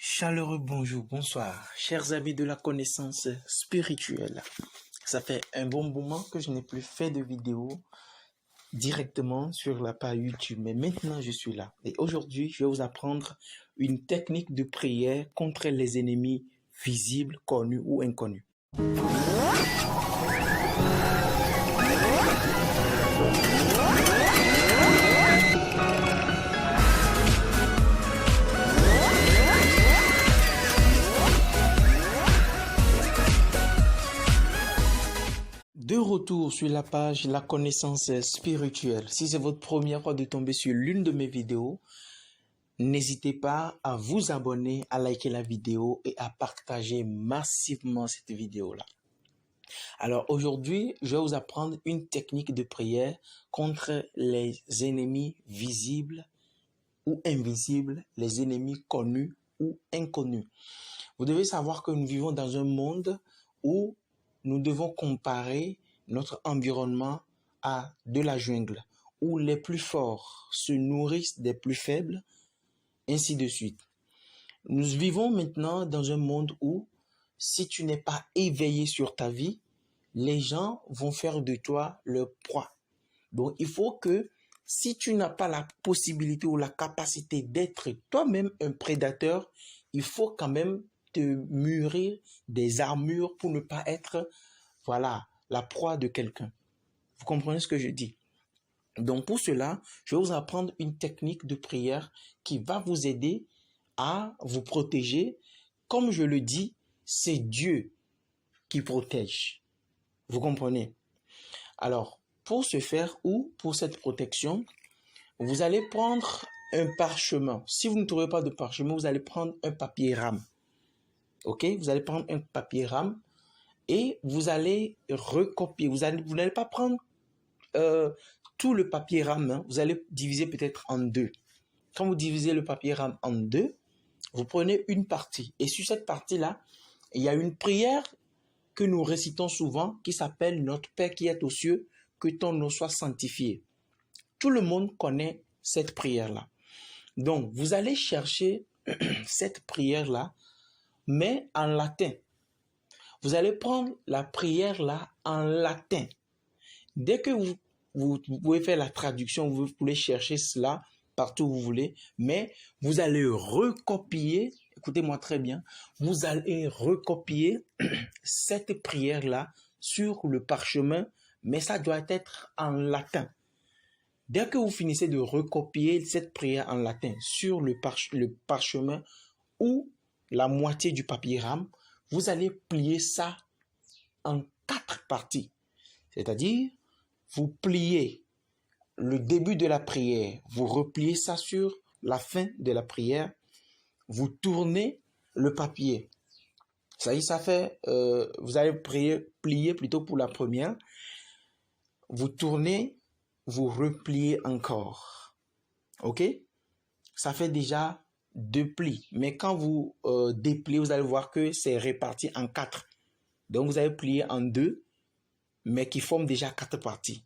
Chaleureux bonjour, bonsoir, chers amis de la connaissance spirituelle. Ça fait un bon moment que je n'ai plus fait de vidéo directement sur la page YouTube, mais maintenant je suis là. Et aujourd'hui, je vais vous apprendre une technique de prière contre les ennemis visibles, connus ou inconnus. De retour sur la page La connaissance spirituelle. Si c'est votre première fois de tomber sur l'une de mes vidéos, n'hésitez pas à vous abonner, à liker la vidéo et à partager massivement cette vidéo-là. Alors aujourd'hui, je vais vous apprendre une technique de prière contre les ennemis visibles ou invisibles, les ennemis connus ou inconnus. Vous devez savoir que nous vivons dans un monde où nous devons comparer notre environnement à de la jungle, où les plus forts se nourrissent des plus faibles, ainsi de suite. Nous vivons maintenant dans un monde où, si tu n'es pas éveillé sur ta vie, les gens vont faire de toi leur proie. Donc, il faut que, si tu n'as pas la possibilité ou la capacité d'être toi-même un prédateur, il faut quand même te mûrir des armures pour ne pas être, la proie de quelqu'un. Vous comprenez ce que je dis? Donc pour cela, je vais vous apprendre une technique de prière qui va vous aider à vous protéger. Comme je le dis, c'est Dieu qui protège. Vous comprenez? Alors, pour ce faire ou pour cette protection, vous allez prendre un parchemin. Si vous ne trouvez pas de parchemin, vous allez prendre un papier rame. Ok? Vous allez prendre un papier rame et vous allez recopier. Vous n'allez pas prendre tout le papier rame. Hein. Vous allez diviser peut-être en deux. Quand vous divisez le papier rame en deux, vous prenez une partie. Et sur cette partie-là, il y a une prière que nous récitons souvent qui s'appelle « Notre Père qui est aux cieux, que ton nom soit sanctifié ». Tout le monde connaît cette prière-là. Donc, vous allez chercher cette prière-là, mais en latin. Vous allez prendre la prière là en latin. Dès que vous pouvez faire la traduction, vous pouvez chercher cela partout où vous voulez, mais vous allez recopier, écoutez-moi très bien, vous allez recopier cette prière là sur le parchemin, mais ça doit être en latin. Dès que vous finissez de recopier cette prière en latin sur le parchemin ou la moitié du papier rame, vous allez plier ça en 4 parties. C'est-à-dire, vous pliez le début de la prière, vous repliez ça sur la fin de la prière, vous tournez le papier. Ça y est, ça fait, vous allez plier plutôt pour la première, vous tournez, vous repliez encore. Ok? Ça fait déjà 2 plis. Mais quand vous dépliez, vous allez voir que c'est réparti en 4. Donc, vous allez plier en 2, mais qui forment déjà 4 parties.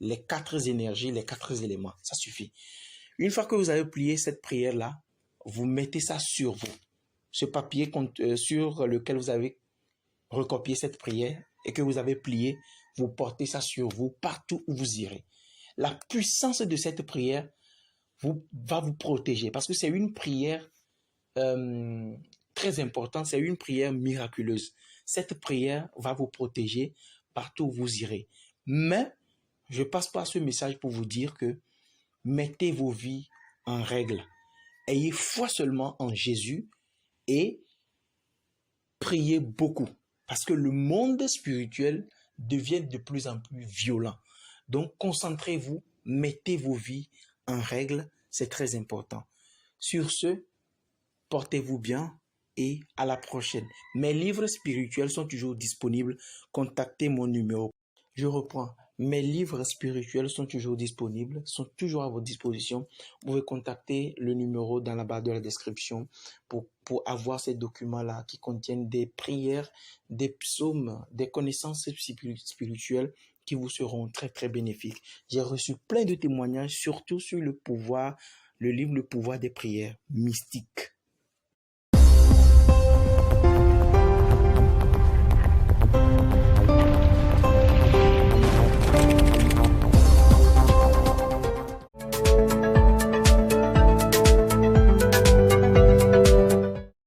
Les 4 énergies, les 4 éléments. Ça suffit. Une fois que vous avez plié cette prière-là, vous mettez ça sur vous. Ce papier sur lequel vous avez recopié cette prière et que vous avez plié, vous portez ça sur vous partout où vous irez. La puissance de cette prière va vous protéger parce que c'est une prière très importante, c'est une prière miraculeuse. Cette prière va vous protéger partout où vous irez. Mais je passe par ce message pour vous dire que mettez vos vies en règle. Ayez foi seulement en Jésus et priez beaucoup parce que le monde spirituel devient de plus en plus violent. Donc concentrez-vous, mettez vos vies en règle, c'est très important. Sur ce, portez-vous bien et à la prochaine. Mes livres spirituels sont toujours disponibles. Contactez mon numéro. Je reprends. Mes livres spirituels sont toujours disponibles, sont toujours à votre disposition. Vous pouvez contacter le numéro dans la barre de la description pour avoir ces documents-là qui contiennent des prières, des psaumes, des connaissances spirituelles qui vous seront très très bénéfiques. J'ai reçu plein de témoignages, surtout sur le livre Le pouvoir des prières mystiques.